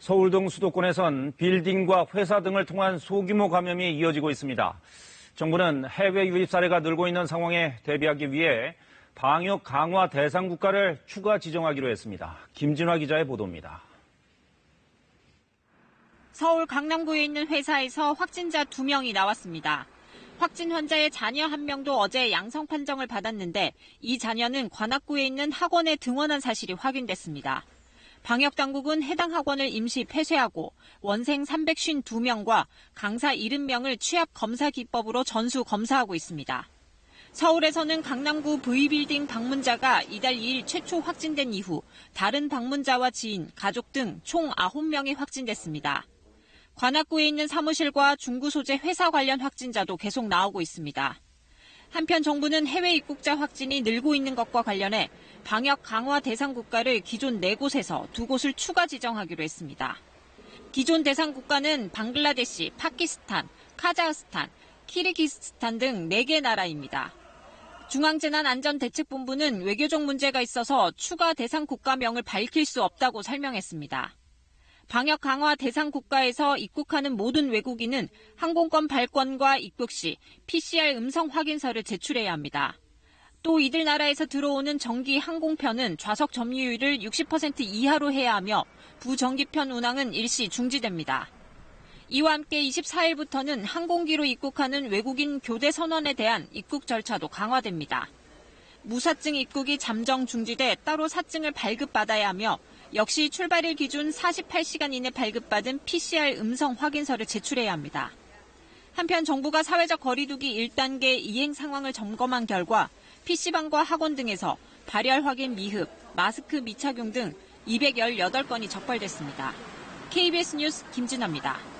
서울 등 수도권에선 빌딩과 회사 등을 통한 소규모 감염이 이어지고 있습니다. 정부는 해외 유입 사례가 늘고 있는 상황에 대비하기 위해 방역 강화 대상 국가를 추가 지정하기로 했습니다. 김진화 기자의 보도입니다. 서울 강남구에 있는 회사에서 확진자 2명이 나왔습니다. 확진 환자의 자녀 1명도 어제 양성 판정을 받았는데 이 자녀는 관악구에 있는 학원에 등원한 사실이 확인됐습니다. 방역당국은 해당 학원을 임시 폐쇄하고 원생 352명과 강사 70명을 취합 검사 기법으로 전수 검사하고 있습니다. 서울에서는 강남구 V빌딩 방문자가 이달 2일 최초 확진된 이후 다른 방문자와 지인, 가족 등 총 9명이 확진됐습니다. 관악구에 있는 사무실과 중구 소재 회사 관련 확진자도 계속 나오고 있습니다. 한편 정부는 해외 입국자 확진이 늘고 있는 것과 관련해 방역 강화 대상 국가를 기존 4곳에서 2곳을 추가 지정하기로 했습니다. 기존 대상 국가는 방글라데시, 파키스탄, 카자흐스탄, 키르기스스탄 등 4개 나라입니다. 중앙재난안전대책본부는 외교적 문제가 있어서 추가 대상 국가명을 밝힐 수 없다고 설명했습니다. 방역 강화 대상 국가에서 입국하는 모든 외국인은 항공권 발권과 입국 시 PCR 음성 확인서를 제출해야 합니다. 또 이들 나라에서 들어오는 정기 항공편은 좌석 점유율을 60% 이하로 해야 하며 부정기편 운항은 일시 중지됩니다. 이와 함께 24일부터는 항공기로 입국하는 외국인 교대 선원에 대한 입국 절차도 강화됩니다. 무사증 입국이 잠정 중지돼 따로 사증을 발급받아야 하며 역시 출발일 기준 48시간 이내 발급받은 PCR 음성 확인서를 제출해야 합니다. 한편 정부가 사회적 거리두기 1단계 이행 상황을 점검한 결과 PC방과 학원 등에서 발열 확인 미흡, 마스크 미착용 등 218건이 적발됐습니다. KBS 뉴스 김진아입니다.